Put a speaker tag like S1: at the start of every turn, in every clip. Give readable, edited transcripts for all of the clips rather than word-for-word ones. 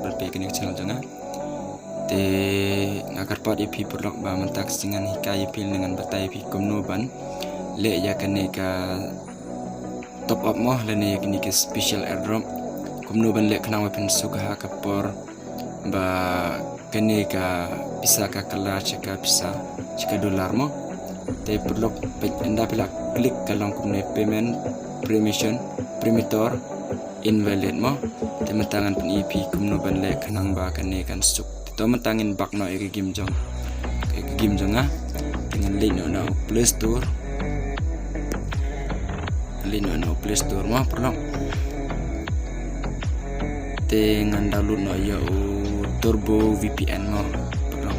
S1: berpe kini channel jangan te ngagar part EP perlok ba mentak dengan hikayat pil dengan batai pi komno ban le ya kene ka top up moh le ne kini ke special airdrop komno ban le kenang pen suka kapor ba kene ka bisa ka kala ceka bisa ceka dolar moh te perlok anda pila klik kalong komno payment permission permitor invalid mo te mentangan pen EP kumno ban le kanang ba kane kan suk to mentangin bak no e game jong ah dengan link no Play Store link no Play Store mo perlu dengan download no yo Turbo VPN mo perlu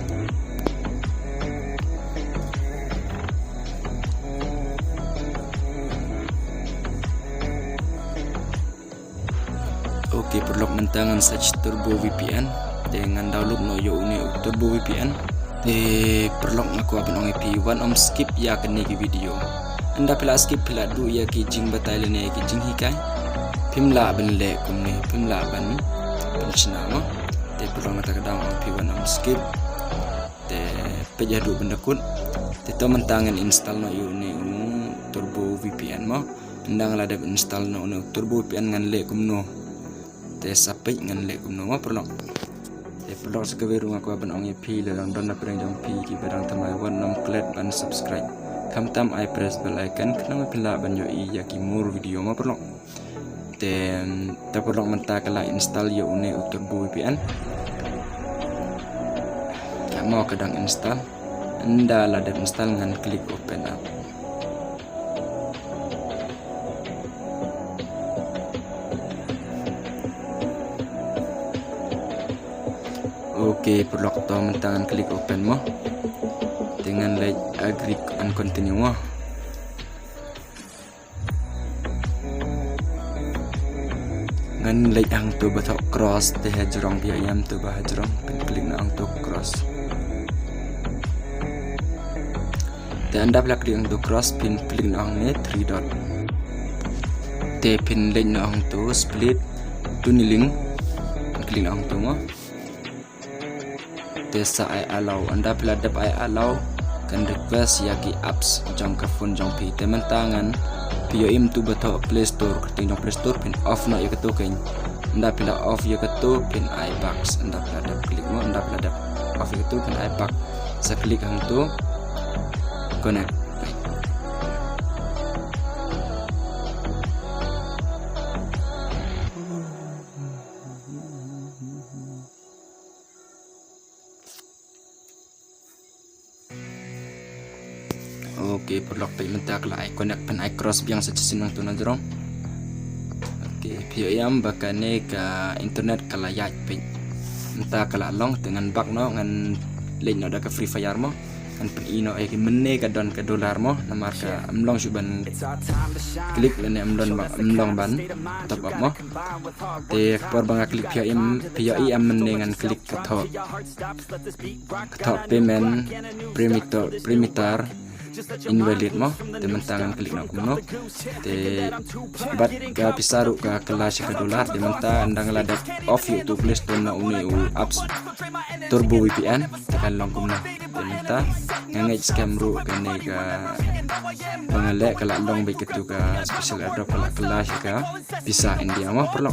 S1: Oke, perlu mentangan search Turbo VPN dengan download no yo ini Turbo VPN perlu ngaku abin ong EP one skip ya kene ki video anda pila skip pila du ya ki jing batai ne ki jing hikai pimla ben le kumne pimla ban penchna mo perlu ngata kadang ong EP one skip pejadu bendakut to mentangan install no yo ni Turbo VPN mo ndang ladap install no Turbo VPN ngan le kumno sampai ngan le kumno ma perlu perlu sekeberu ngaku aban ong EP dalam dona perang jong pi ki barang tamai wan nom klik ban subscribe kam tam I press bell icon kena pila ban yo i ya ki more video ma perlu dan ta perlu menta kala install yo une Turbo VPN ya mau kadang install anda la de install ngan klik open up Oke, perlu kita mentangan klik open mo dengan like agree and continue mo ngan like ang tu batok cross teh hajrong pia yam tu bah hajrong pin klik na ang tu cross te anda pula klik ang tu cross pin klik na ang ne 3 dot te pin like na ang tu split tu ni link klik na ang tu mo desa I allow anda pila dap I allow kan request yaki apps jong ka phone jong pi teman tangan pio im tu bato Play Store keting jong Play Store pin off no yakato kain anda pila off yakato pin I box anda pila dap klik mo anda pila dap off yakato pin I box sa klik hang tu connect Oke, perlu pay mentak lah connect pen I cross biang sejenis tu najrong. Oke, pio yam bakane ka internet kala yat pay mentak kala long dengan bak no ngan link no da ka Free Fire mo kan pen ino ay menne ka don ka dolar mo namar ka amlong suban klik lene amlong ban top up mo te por banga klik pio i am menne ngan klik ka top payment permitor invalid mo teman tangan klik nak kuno te bat ka pisaru ka kelas ka dolar teman ta andang ladak off YouTube Play Store na uni apps Turbo VPN tekan long kuno teman ta ngai scam ru kane ka pangale kala long baik itu ka special airdrop kala kelas ka bisa India mo perlu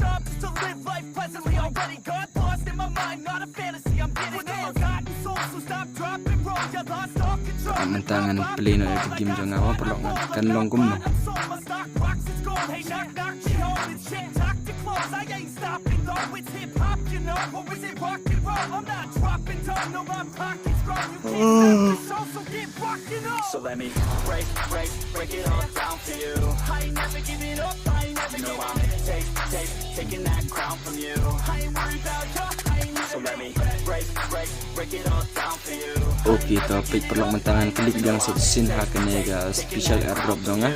S1: mentangan play no ya game jong awa perlu kan long kumno
S2: So let me break it all down for you. I ain't never giving up, I ain't never giving up. Taking that crown from you. I ain't worried about you. So let me break it all down for you.
S1: Oke, topik perlu mentangan klik yang subsin hakane ga special airdrop dong ah.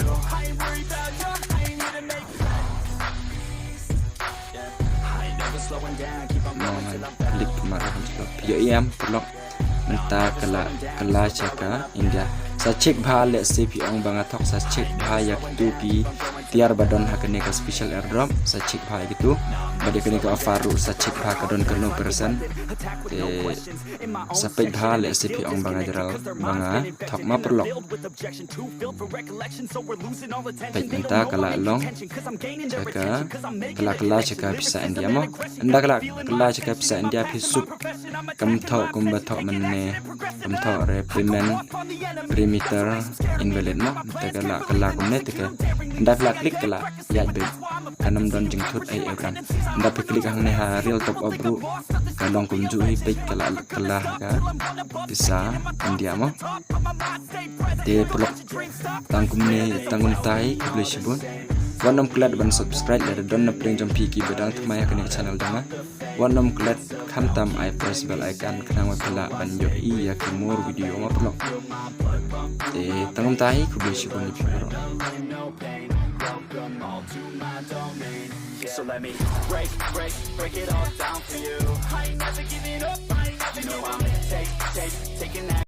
S1: Klik marah stop. Yo iam perlu mentah kala caka hingga sa cek bha le CP ong banga thok sa cek bha yak tu pi tiar badon hakane ka special airdrop sa cek bha gitu bade kene ka faru sa cek bha kadon kerno persen sa pek bha le CP ong banga jeral banga thok ma perlok pek minta kala long caka kala caka bisa India mo anda kala caka bisa India pisup kam thok kumba thok manne kam thok repayment perimeter invalid mo kala kumne tika anda klik kala ya be kanam don jengthut ai ebran anda klik hang ne ha real top up bro kalong kumju hi pe kala ka bisa India mo de blok tangkum tai publish bun Wanam klat ban subscribe dan don pring jam piki bedang tmaya kene channel dama wanam klat khamtam I press bell icon kanang wapala ban yo I ya more video ma blog tangum tai publish bun piro
S2: So let me break it all down for you. I ain't never giving up, I ain't never, you know I'm taking that